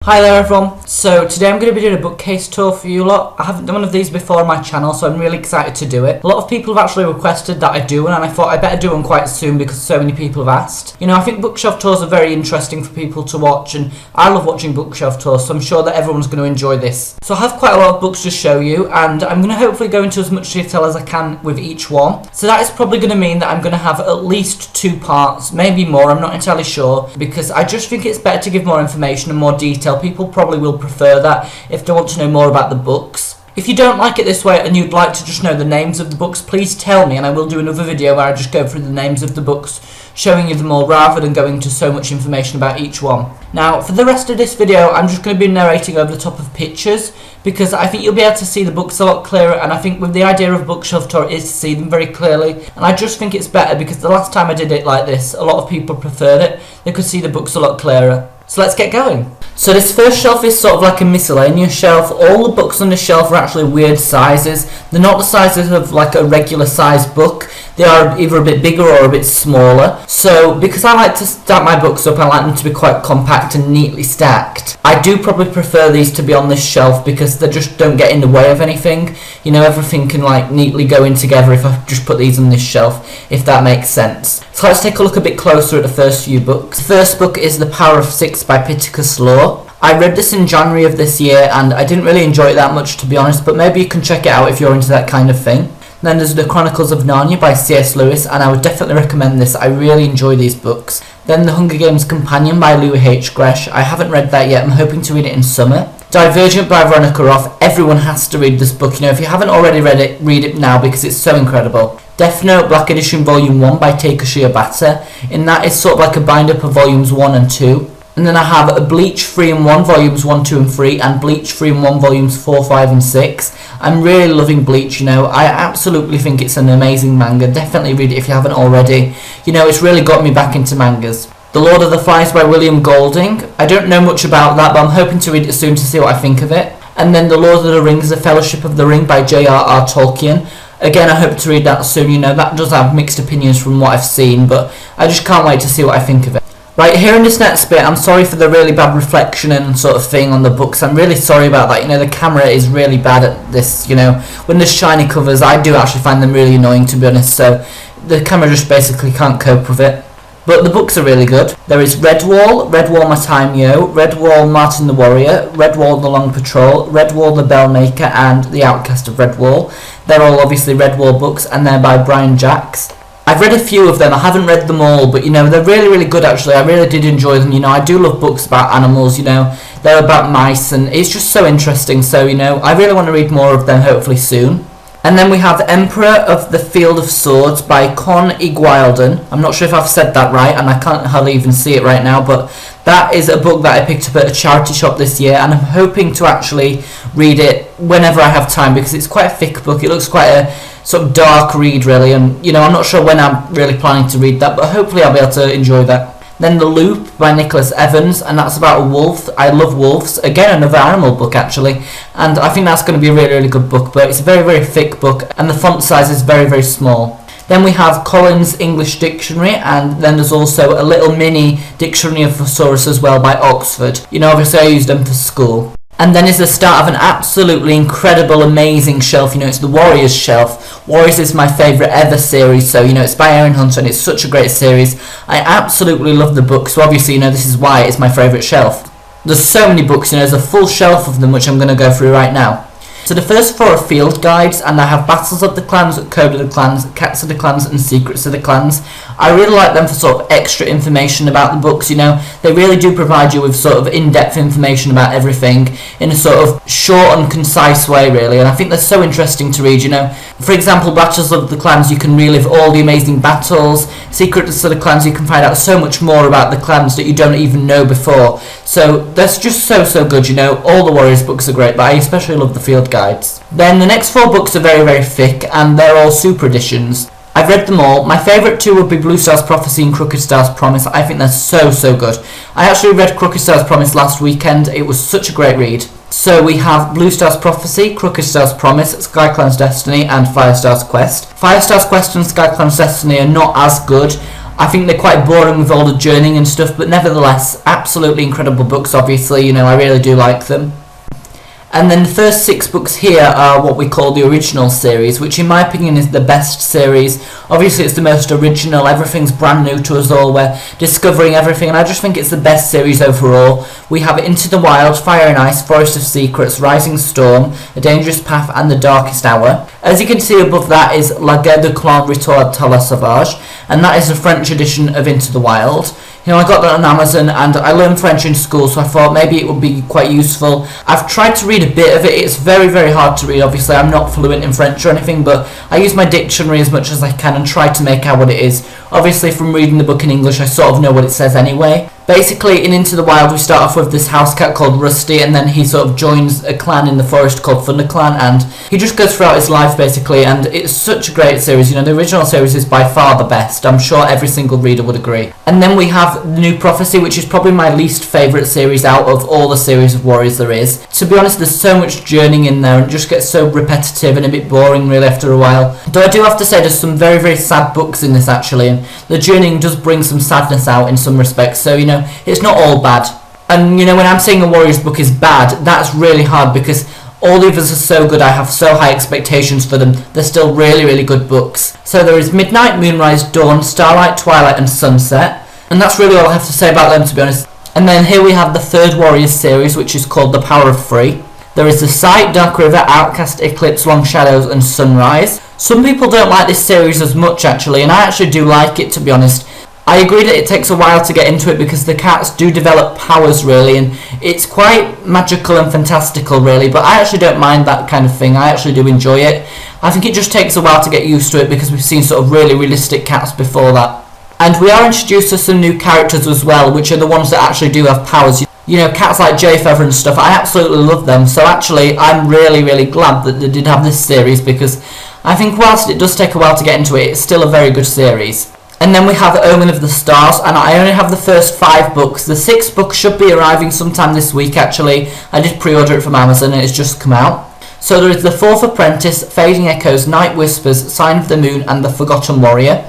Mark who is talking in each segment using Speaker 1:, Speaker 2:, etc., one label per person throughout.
Speaker 1: Hi there everyone, so today I'm going to be doing a bookcase tour for you lot. I haven't done one of these before on my channel, so I'm really excited to do it. A lot of people have actually requested that I do one, and I thought I better do one quite soon because so many people have asked. You know, I think bookshelf tours are very interesting for people to watch, and I love watching bookshelf tours, so I'm sure that everyone's going to enjoy this. So I have quite a lot of books to show you, and I'm going to hopefully go into as much detail as I can with each one. So that is probably going to mean that I'm going to have at least 2 parts, maybe more, I'm not entirely sure, because I just think it's better to give more information and more detail. People probably will prefer that if they want to know more about the books. If you don't like it this way and you'd like to just know the names of the books, please tell me and I will do another video where I just go through the names of the books, showing you them all rather than going into so much information about each one. Now, for the rest of this video, I'm just going to be narrating over the top of pictures because I think you'll be able to see the books a lot clearer, and I think with the idea of a bookshelf tour is to see them very clearly, and I just think it's better because the last time I did it like this, a lot of people preferred it. They could see the books a lot clearer. So let's get going. So this first shelf is sort of like a miscellaneous shelf. All the books on the shelf are actually weird sizes. They're not the sizes of like a regular sized book. They are either a bit bigger or a bit smaller. So because I like to stack my books up, I like them to be quite compact and neatly stacked. I do probably prefer these to be on this shelf because they just don't get in the way of anything. You know, everything can like neatly go in together if I just put these on this shelf, if that makes sense. So let's take a look a bit closer at the first few books. The first book is The Power of Six by Pittacus Law. I read this in January of this year and I didn't really enjoy it that much, to be honest, but maybe you can check it out if you're into that kind of thing. Then there's The Chronicles of Narnia by C.S. Lewis, and I would definitely recommend this. I really enjoy these books. Then The Hunger Games Companion by Louis H. Gresh. I haven't read that yet. I'm hoping to read it in summer. Divergent by Veronica Roth. Everyone has to read this book. You know, if you haven't already read it, read it now because it's so incredible. Death Note Black Edition Volume 1 by Takeshi Obata. In that, it's sort of like a bind-up of Volumes 1 and 2. And then I have a Bleach 3-in-1 Volumes 1, 2 and 3 and Bleach 3-in-1 Volumes 4, 5 and 6. I'm really loving Bleach, you know. I absolutely think it's an amazing manga. Definitely read it if you haven't already. You know, it's really got me back into mangas. The Lord of the Flies by William Golding. I don't know much about that, but I'm hoping to read it soon to see what I think of it. And then The Lord of the Rings, The Fellowship of the Ring by J.R.R. Tolkien. Again, I hope to read that soon. You know, that does have mixed opinions from what I've seen, but I just can't wait to see what I think of it. Right, here in this next bit, I'm sorry for the really bad reflection and sort of thing on the books. I'm really sorry about that. You know, the camera is really bad at this, you know. When there's shiny covers, I do actually find them really annoying, to be honest, so the camera just basically can't cope with it. But the books are really good. There is Redwall, Redwall My Time Yo, Redwall Martin the Warrior, Redwall The Long Patrol, Redwall The Bellmaker, and The Outcast of Redwall. They're all obviously Redwall books, and they're by Brian Jacks. I've read a few of them. I haven't read them all, but you know, they're really, really good actually. I really did enjoy them. You know, I do love books about animals, you know. They're about mice and it's just so interesting. So, you know, I really want to read more of them hopefully soon. And then we have Emperor of the Field of Swords by Con Igualden. I'm not sure if I've said that right and I can't hardly even see it right now, but that is a book that I picked up at a charity shop this year and I'm hoping to actually read it whenever I have time because it's quite a thick book. It looks quite a sort of dark read really, and you know, I'm not sure when I'm really planning to read that, but hopefully I'll be able to enjoy that. Then The Loop by Nicholas Evans, and that's about a wolf. I love wolves. Again, another animal book actually, and I think that's going to be a really, really good book, but it's a very, very thick book and the font size is very, very small. Then we have Collins English Dictionary, and then there's also a little mini Dictionary of Thesaurus as well by Oxford. You know, obviously I used them for school. And then is the start of an absolutely incredible, amazing shelf. You know, it's the Warriors shelf. Warriors is my favourite ever series, so, you know, it's by Aaron Hunter and it's such a great series. I absolutely love the book, so obviously, you know, this is why it's my favourite shelf. There's so many books, you know, there's a full shelf of them, which I'm going to go through right now. So the first 4 are field guides, and I have Battles of the Clans, Code of the Clans, Cats of the Clans, and Secrets of the Clans. I really like them for sort of extra information about the books, you know. They really do provide you with sort of in-depth information about everything in a sort of short and concise way, really, and I think they're so interesting to read, you know. For example, Battles of the Clans, you can relive all the amazing battles. Secrets of the Clans, you can find out so much more about the clans that you don't even know before. So that's just so good, you know. All the Warriors books are great, but I especially love the field guides. Then the next 4 books are very, very thick, and they're all super editions. I've read them all. My favourite 2 would be Blue Star's Prophecy and Crooked Star's Promise. I think they're so good. I actually read Crooked Star's Promise last weekend. It was such a great read. So we have Blue Star's Prophecy, Crooked Star's Promise, Skyclan's Destiny, and Firestar's Quest. Firestar's Quest and Skyclan's Destiny are not as good. I think they're quite boring with all the journeying and stuff, but nevertheless, absolutely incredible books, obviously, you know, I really do like them. And then the first 6 books here are what we call the original series, which in my opinion is the best series. Obviously it's the most original, everything's brand new to us all, we're discovering everything, and I just think it's the best series overall. We have Into the Wild, Fire and Ice, Forest of Secrets, Rising Storm, A Dangerous Path, and The Darkest Hour. As you can see above that is La Guerre de Clan Retour à la Sauvage, and that is the French edition of Into the Wild. You know, I got that on Amazon, and I learned French in school, so I thought maybe it would be quite useful. I've tried to read a bit of it. It's very, very hard to read. Obviously, I'm not fluent in French or anything, but I use my dictionary as much as I can and try to make out what it is. Obviously, from reading the book in English, I sort of know what it says anyway. Basically, in Into the Wild, we start off with this house cat called Rusty, and then he sort of joins a clan in the forest called Thunder Clan, and he just goes throughout his life, basically, and it's such a great series. You know, the original series is by far the best. I'm sure every single reader would agree. And then we have The New Prophecy, which is probably my least favourite series out of all the series of Warriors there is. To be honest, there's so much journeying in there, and it just gets so repetitive and a bit boring, really, after a while. Though I do have to say, there's some very, very sad books in this, actually, and the journeying does bring some sadness out in some respects, so, you know, it's not all bad. And, you know, when I'm saying a Warriors book is bad, that's really hard because all the others are so good, I have so high expectations for them. They're still really, really good books. So there is Midnight, Moonrise, Dawn, Starlight, Twilight and Sunset. And that's really all I have to say about them, to be honest. And then here we have the third Warriors series, which is called The Power of Three. There is The Sight, Dark River, Outcast, Eclipse, Long Shadows and Sunrise. Some people don't like this series as much, actually, and I actually do like it, to be honest. I agree that it takes a while to get into it because the cats do develop powers, really, and it's quite magical and fantastical, really, but I actually don't mind that kind of thing. I actually do enjoy it. I think it just takes a while to get used to it because we've seen sort of really realistic cats before that. And we are introduced to some new characters as well, which are the ones that actually do have powers. You know, cats like Jay Feather and stuff, I absolutely love them, so actually I'm really, really glad that they did have this series because I think whilst it does take a while to get into it, it's still a very good series. And then we have Omen of the Stars, and I only have the first 5 books. The 6th book should be arriving sometime this week, actually. I did pre-order it from Amazon and it's just come out. So there is The Fourth Apprentice, Fading Echoes, Night Whispers, Sign of the Moon and The Forgotten Warrior.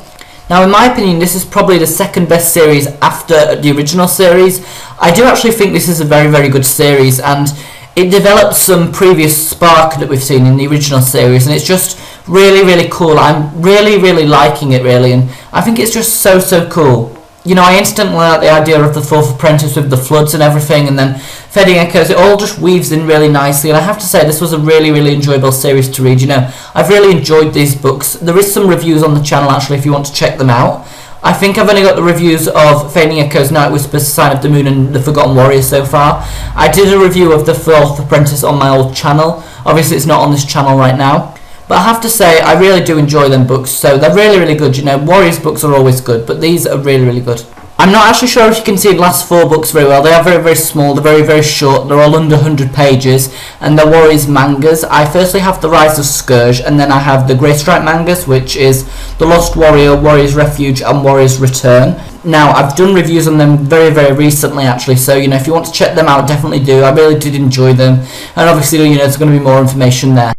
Speaker 1: Now, in my opinion, this is probably the second best series after the original series. I do actually think this is a very, very good series, and it develops some previous spark that we've seen in the original series, and it's just really, really cool. I'm really, really liking it, really, and I think it's just so, so cool. You know, I instantly like the idea of The Fourth Apprentice with the floods and everything, and then Fading Echoes. It all just weaves in really nicely, and I have to say this was a really, really enjoyable series to read. You know, I've really enjoyed these books. There is some reviews on the channel, actually, if you want to check them out. I think I've only got the reviews of Fading Echoes, Night Whispers, Sign of the Moon and The Forgotten Warrior so far. I did a review of The Fourth Apprentice on my old channel. Obviously it's not on this channel right now. But I have to say, I really do enjoy them books, so they're really, really good. You know, Warriors books are always good, but these are really, really good. I'm not actually sure if you can see the last 4 books very well. They are very, very small, they're very, very short, they're all under 100 pages, and they're Warriors mangas. I firstly have The Rise of Scourge, and then I have the Grey Stripe mangas, which is The Lost Warrior, Warriors Refuge, and Warriors Return. Now, I've done reviews on them very, very recently, actually, so, you know, if you want to check them out, definitely do. I really did enjoy them, and obviously, you know, there's going to be more information there.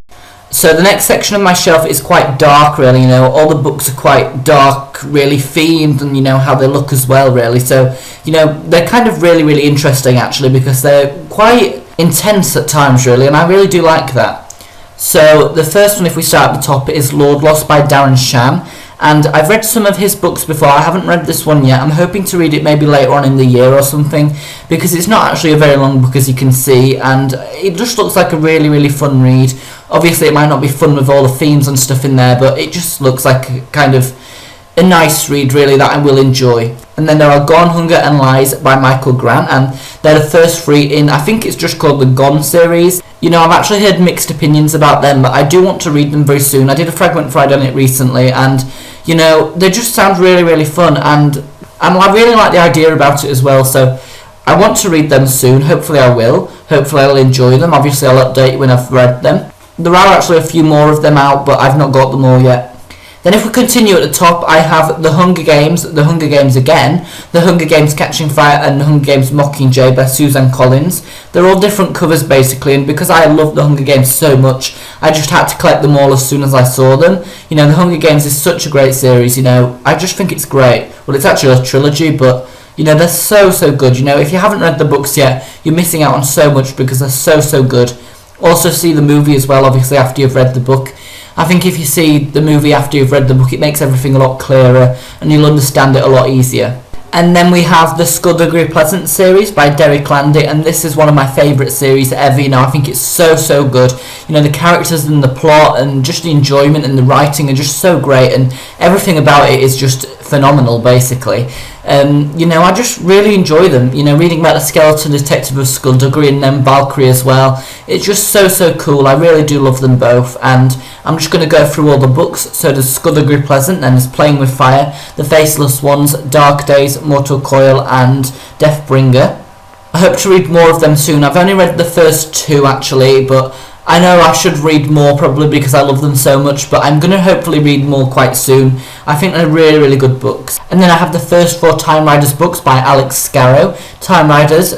Speaker 1: So the next section of my shelf is quite dark, really, you know, all the books are quite dark, really themed, and, you know, how they look as well, really. So, you know, they're kind of really, really interesting, actually, because they're quite intense at times, really, and I really do like that. So the first one, if we start at the top, is Lord Lost by Darren Shan. And I've read some of his books before. I haven't read this one yet. I'm hoping to read it maybe later on in the year or something, because it's not actually a very long book, as you can see, and it just looks like a really, really fun read. Obviously it might not be fun with all the themes and stuff in there, but it just looks like kind of a nice read, really, that I will enjoy. And then there are Gone, Hunger and Lies by Michael Grant, and they're the first 3 in, I think it's just called the Gone series. You know, I've actually heard mixed opinions about them, but I do want to read them very soon. I did a Fragment Friday on it recently, and, you know, they just sound really, really fun, and I really like the idea about it as well, so I want to read them soon. Hopefully I will. Hopefully I'll enjoy them. Obviously I'll update you when I've read them. There are actually a few more of them out, but I've not got them all yet. Then if we continue at the top, I have The Hunger Games again, The Hunger Games Catching Fire and The Hunger Games Mockingjay by Suzanne Collins. They're all different covers basically, and because I love The Hunger Games so much, I just had to collect them all as soon as I saw them. You know, The Hunger Games is such a great series, you know, I just think it's great. Well, it's actually a trilogy, but you know, they're so good. You know, if you haven't read the books yet, you're missing out on so much because they're so good. Also see the movie as well, obviously, after you've read the book. I think if you see the movie after you've read the book, it makes everything a lot clearer and you'll understand it a lot easier. And then we have the Skulduggery Pleasant series by Derek Landy, and this is one of my favourite series ever. You know, I think it's so good. You know, the characters and the plot and just the enjoyment and the writing are just so great, and everything about it is just phenomenal, basically. You know, I just really enjoy them. You know, reading about the skeleton detective of Skulduggery and then Valkyrie as well. It's just so cool. I really do love them both, and I'm just going to go through all the books. So there's Skulduggery Pleasant, then there's Playing with Fire, The Faceless Ones, Dark Days, Mortal Coil, and Deathbringer. I hope to read more of them soon. I've only read the first two actually, but I know I should read more probably because I love them so much, but I'm going to hopefully read more quite soon. I think they're really good books. And then I have the first 4 Time Riders books by Alex Scarrow. Time Riders,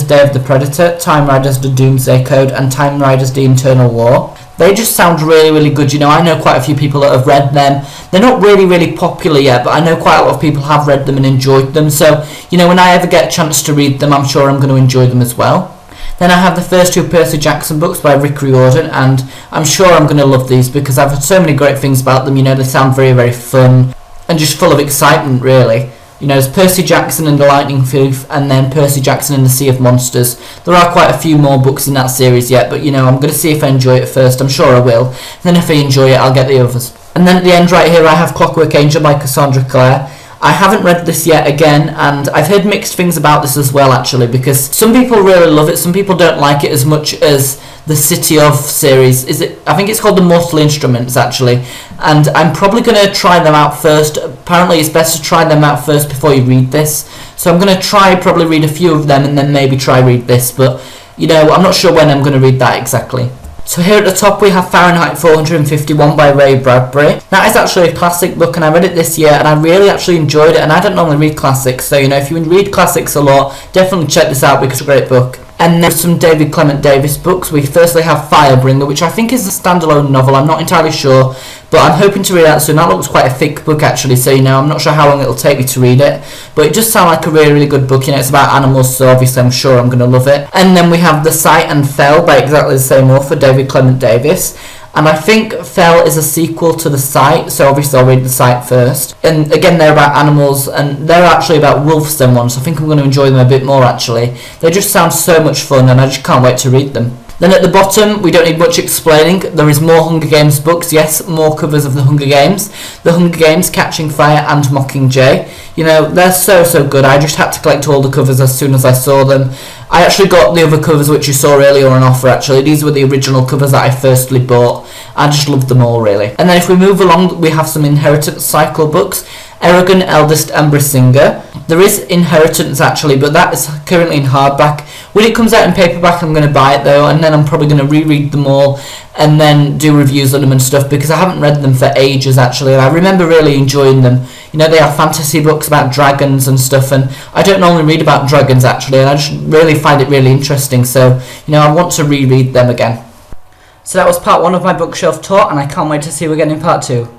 Speaker 1: Day of the Predator, Time Riders The Doomsday Code, and Time Riders The Internal War. They just sound really good. You know, I know quite a few people that have read them. They're not really popular yet, but I know quite a lot of people have read them and enjoyed them. So, you know, when I ever get a chance to read them, I'm sure I'm going to enjoy them as well. Then I have the first 2 Percy Jackson books by Rick Riordan, and I'm sure I'm going to love these because I've heard so many great things about them. You know, they sound very fun and just full of excitement, really. You know, there's Percy Jackson and the Lightning Thief, and then Percy Jackson and the Sea of Monsters. There are quite a few more books in that series yet, but you know, I'm going to see if I enjoy it first. I'm sure I will. Then if I enjoy it, I'll get the others. And then at the end right here, I have Clockwork Angel by Cassandra Clare. I haven't read this yet again, and I've heard mixed things about this as well actually, because some people really love it, some people don't like it as much as the City of series. I think it's called the Mortal Instruments actually, and I'm probably going to try them out first. Apparently it's best to try them out first before you read this, so I'm going to probably read a few of them and then maybe try read this, but you know, I'm not sure when I'm going to read that exactly. So here at the top we have Fahrenheit 451 by Ray Bradbury. That is actually a classic book, and I read it this year and I really actually enjoyed it, and I don't normally read classics, so you know, if you read classics a lot, definitely check this out because it's a great book. And there's some David Clement Davis books. We firstly have Firebringer, which I think is a standalone novel, I'm not entirely sure, but I'm hoping to read that soon. That looks quite a thick book actually, so you know, I'm not sure how long it'll take me to read it, but it does sound like a really good book. You know, it's about animals, so obviously I'm sure I'm going to love it. And then we have The Sight and Fell by exactly the same author, David Clement Davis. And I think Fell is a sequel to The Sight, so obviously I'll read The Sight first. And again, they're about animals, and they're actually about wolves, them ones, so I think I'm going to enjoy them a bit more actually. They just sound so much fun, and I just can't wait to read them. Then at the bottom, we don't need much explaining. There is more Hunger Games books, yes, more covers of the Hunger Games. The Hunger Games, Catching Fire and Mockingjay. You know, they're so good. I just had to collect all the covers as soon as I saw them. I actually got the other covers which you saw earlier on offer actually. These were the original covers that I firstly bought. I just loved them all really. And then if we move along, we have some Inheritance Cycle books. Eragon, Eldest and Brisinga. There is Inheritance actually, but that is currently in hardback. When it comes out in paperback, I'm going to buy it though, and then I'm probably going to reread them all and then do reviews on them and stuff, because I haven't read them for ages actually, and I remember really enjoying them. You know, they are fantasy books about dragons and stuff, and I don't normally read about dragons actually, and I just really find it really interesting, so you know, I want to reread them again. So that was part 1 of my bookshelf tour, and I can't wait to see you again in part 2.